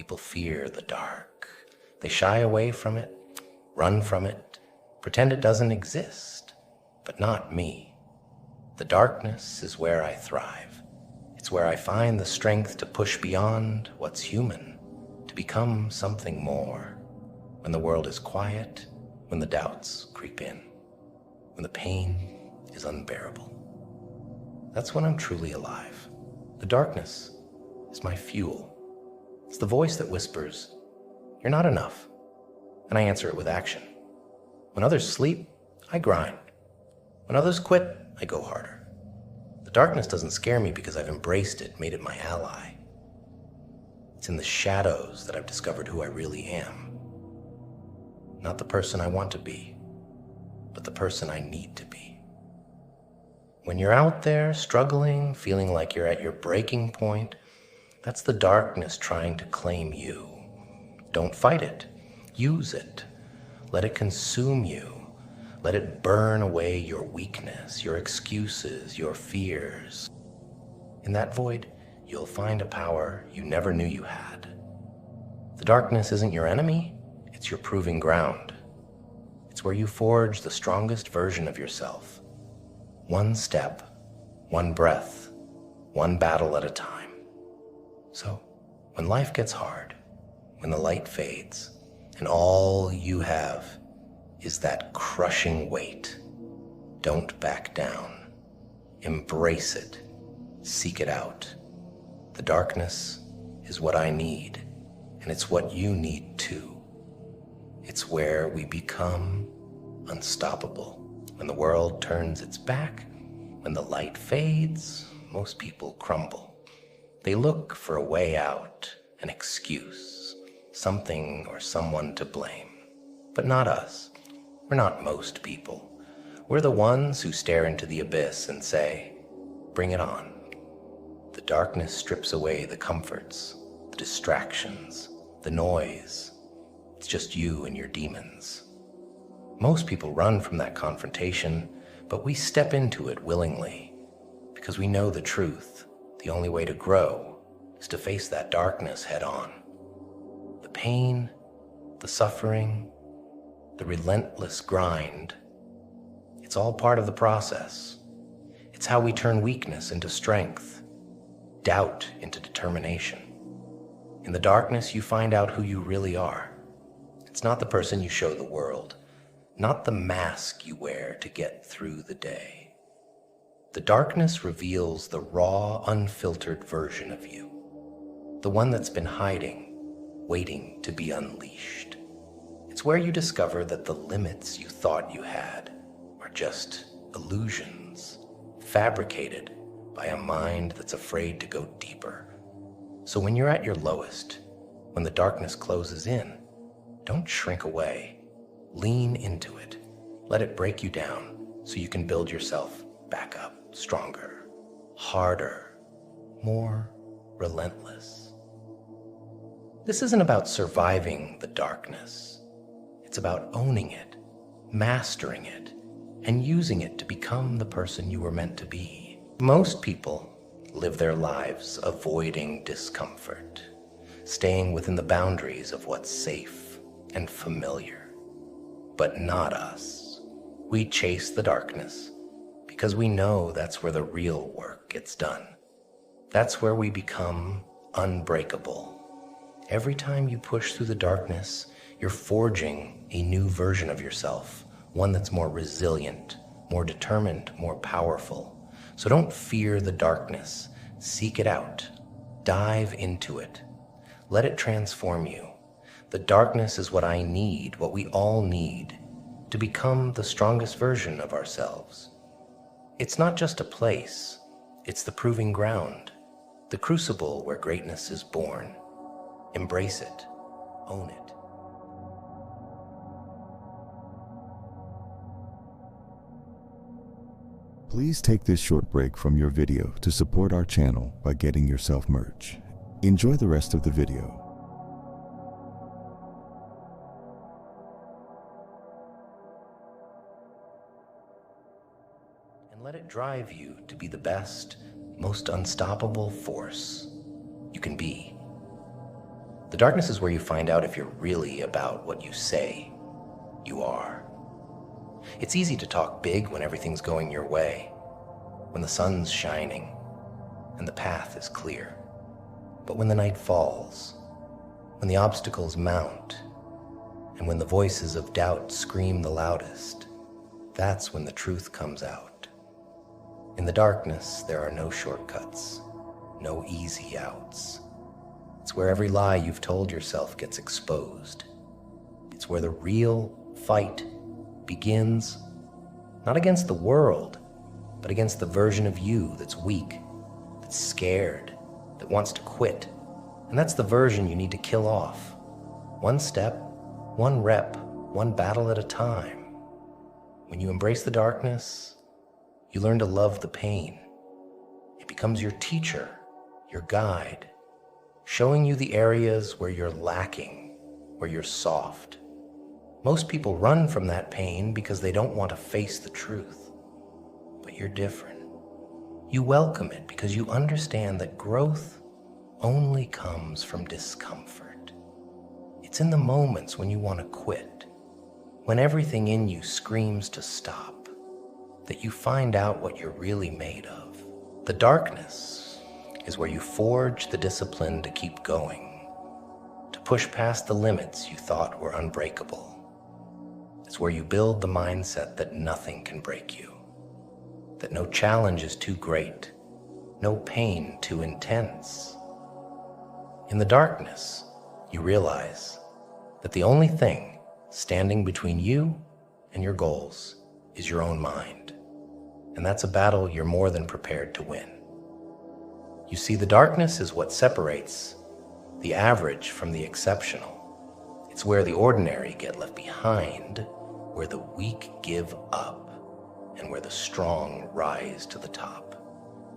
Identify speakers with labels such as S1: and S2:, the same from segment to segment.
S1: People fear the dark. They shy away from it, run from it, pretend it doesn't exist. But not me. The darkness is where I thrive. It's where I find the strength to push beyond what's human, to become something more. When the world is quiet, when the doubts creep in, when the pain is unbearable. That's when I'm truly alive. The darkness is my fuel. It's the voice that whispers, "You're not enough." And I answer it with action. When others sleep, I grind. When others quit, I go harder. The darkness doesn't scare me because I've embraced it, made it my ally. It's in the shadows that I've discovered who I really am. Not the person I want to be, but the person I need to be. When you're out there struggling, feeling like you're at your breaking point, that's the darkness trying to claim you. Don't fight it. Use it. Let it consume you. Let it burn away your weakness, your excuses, your fears. In that void, you'll find a power you never knew you had. The darkness isn't your enemy, it's your proving ground. It's where you forge the strongest version of yourself. One step, one breath, one battle at a time. So, when life gets hard, when the light fades, and all you have is that crushing weight, don't back down. Embrace it. Seek it out. The darkness is what I need, and it's what you need too. It's where we become unstoppable. When the world turns its back, when the light fades, most people crumble. They look for a way out, an excuse, something or someone to blame. But not us. We're not most people. We're the ones who stare into the abyss and say, "Bring it on." The darkness strips away the comforts, the distractions, the noise. It's just you and your demons. Most people run from that confrontation, but we step into it willingly because we know the truth. The only way to grow is to face that darkness head on. The pain, the suffering, the relentless grind, it's all part of the process. It's how we turn weakness into strength, doubt into determination. In the darkness, you find out who you really are. It's not the person you show the world, not the mask you wear to get through the day. The darkness reveals the raw, unfiltered version of you, the one that's been hiding, waiting to be unleashed. It's where you discover that the limits you thought you had are just illusions, fabricated by a mind that's afraid to go deeper. So when you're at your lowest, when the darkness closes in, don't shrink away. Lean into it. Let it break you down so you can build yourself back up, stronger, harder, more relentless. This isn't about surviving the darkness. It's about owning it, mastering it, and using it to become the person you were meant to be. Most people live their lives avoiding discomfort, staying within the boundaries of what's safe and familiar. But not us. We chase the darkness because we know that's where the real work gets done. That's where we become unbreakable. Every time you push through the darkness, you're forging a new version of yourself, one that's more resilient, more determined, more powerful. So don't fear the darkness. Seek it out. Dive into it. Let it transform you. The darkness is what I need, what we all need, to become the strongest version of ourselves. It's not just a place. It's the proving ground, the crucible where greatness is born. Embrace it. Own it.
S2: Please take this short break from your video to support our channel by getting yourself merch. Enjoy the rest of the video.
S1: And let it drive you to be the best, most unstoppable force you can be. The darkness is where you find out if you're really about what you say you are. It's easy to talk big when everything's going your way, when the sun's shining and the path is clear. But when the night falls, when the obstacles mount, and when the voices of doubt scream the loudest, that's when the truth comes out. In the darkness, there are no shortcuts, no easy outs. It's where every lie you've told yourself gets exposed. It's where the real fight begins, not against the world, but against the version of you that's weak, that's scared, that wants to quit. And that's the version you need to kill off. One step, one rep, one battle at a time. When you embrace the darkness, you learn to love the pain. It becomes your teacher, your guide, showing you the areas where you're lacking, where you're soft. Most people run from that pain because they don't want to face the truth. But you're different. You welcome it because you understand that growth only comes from discomfort. It's in the moments when you want to quit, when everything in you screams to stop, that you find out what you're really made of. The darkness is where you forge the discipline to keep going, to push past the limits you thought were unbreakable. It's where you build the mindset that nothing can break you, that no challenge is too great, no pain too intense. In the darkness, you realize that the only thing standing between you and your goals is your own mind. And that's a battle you're more than prepared to win. You see, the darkness is what separates the average from the exceptional. It's where the ordinary get left behind, where the weak give up, and where the strong rise to the top.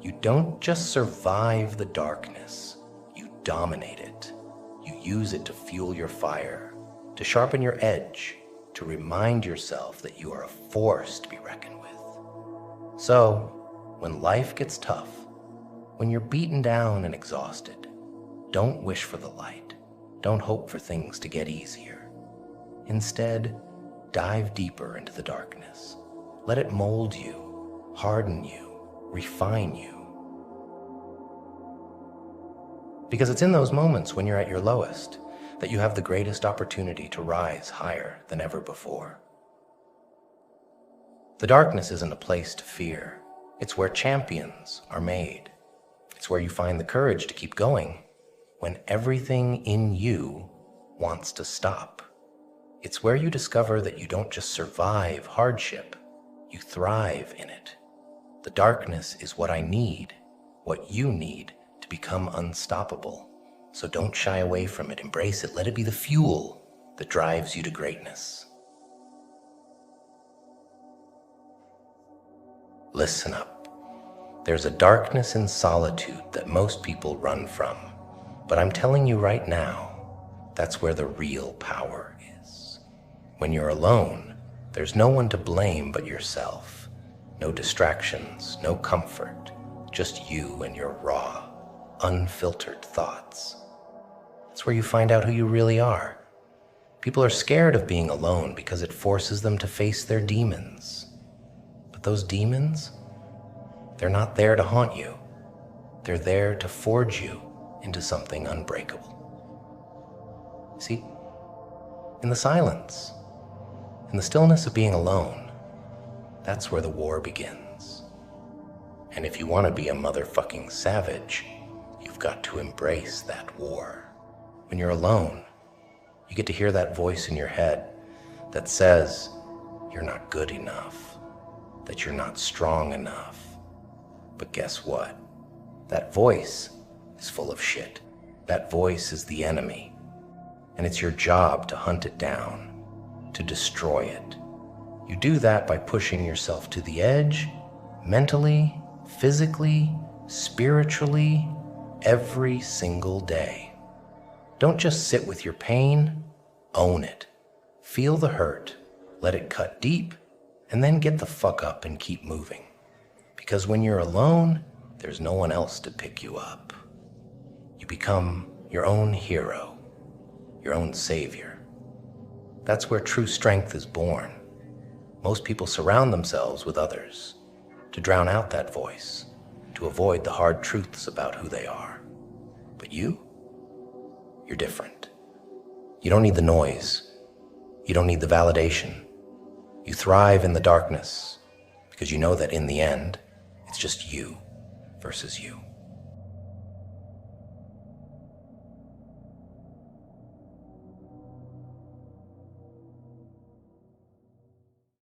S1: You don't just survive the darkness, you dominate it. You use it to fuel your fire, to sharpen your edge, to remind yourself that you are a force to be reckoned with. So, when life gets tough, when you're beaten down and exhausted, don't wish for the light. Don't hope for things to get easier. Instead, dive deeper into the darkness. Let it mold you, harden you, refine you. Because it's in those moments when you're at your lowest that you have the greatest opportunity to rise higher than ever before. The darkness isn't a place to fear. It's where champions are made. It's where you find the courage to keep going when everything in you wants to stop. It's where you discover that you don't just survive hardship, you thrive in it. The darkness is what I need, what you need to become unstoppable. So don't shy away from it, embrace it, let it be the fuel that drives you to greatness. Listen up. There's a darkness in solitude that most people run from, but I'm telling you right now, that's where the real power is. When you're alone, there's no one to blame but yourself. No distractions, no comfort, just you and your raw, unfiltered thoughts. That's where you find out who you really are. People are scared of being alone because it forces them to face their demons. But those demons, they're not there to haunt you. They're there to forge you into something unbreakable. See, in the silence, in the stillness of being alone, that's where the war begins. And if you want to be a motherfucking savage, you've got to embrace that war. When you're alone, you get to hear that voice in your head that says you're not good enough, that you're not strong enough. But guess what? That voice is full of shit. That voice is the enemy. And it's your job to hunt it down, to destroy it. You do that by pushing yourself to the edge, mentally, physically, spiritually, every single day. Don't just sit with your pain, own it. Feel the hurt, let it cut deep, and then get the fuck up and keep moving. Because when you're alone, there's no one else to pick you up. You become your own hero, your own savior. That's where true strength is born. Most people surround themselves with others to drown out that voice, to avoid the hard truths about who they are. But you're different. You don't need the noise. You don't need the validation. You thrive in the darkness because you know that in the end, it's just you versus you.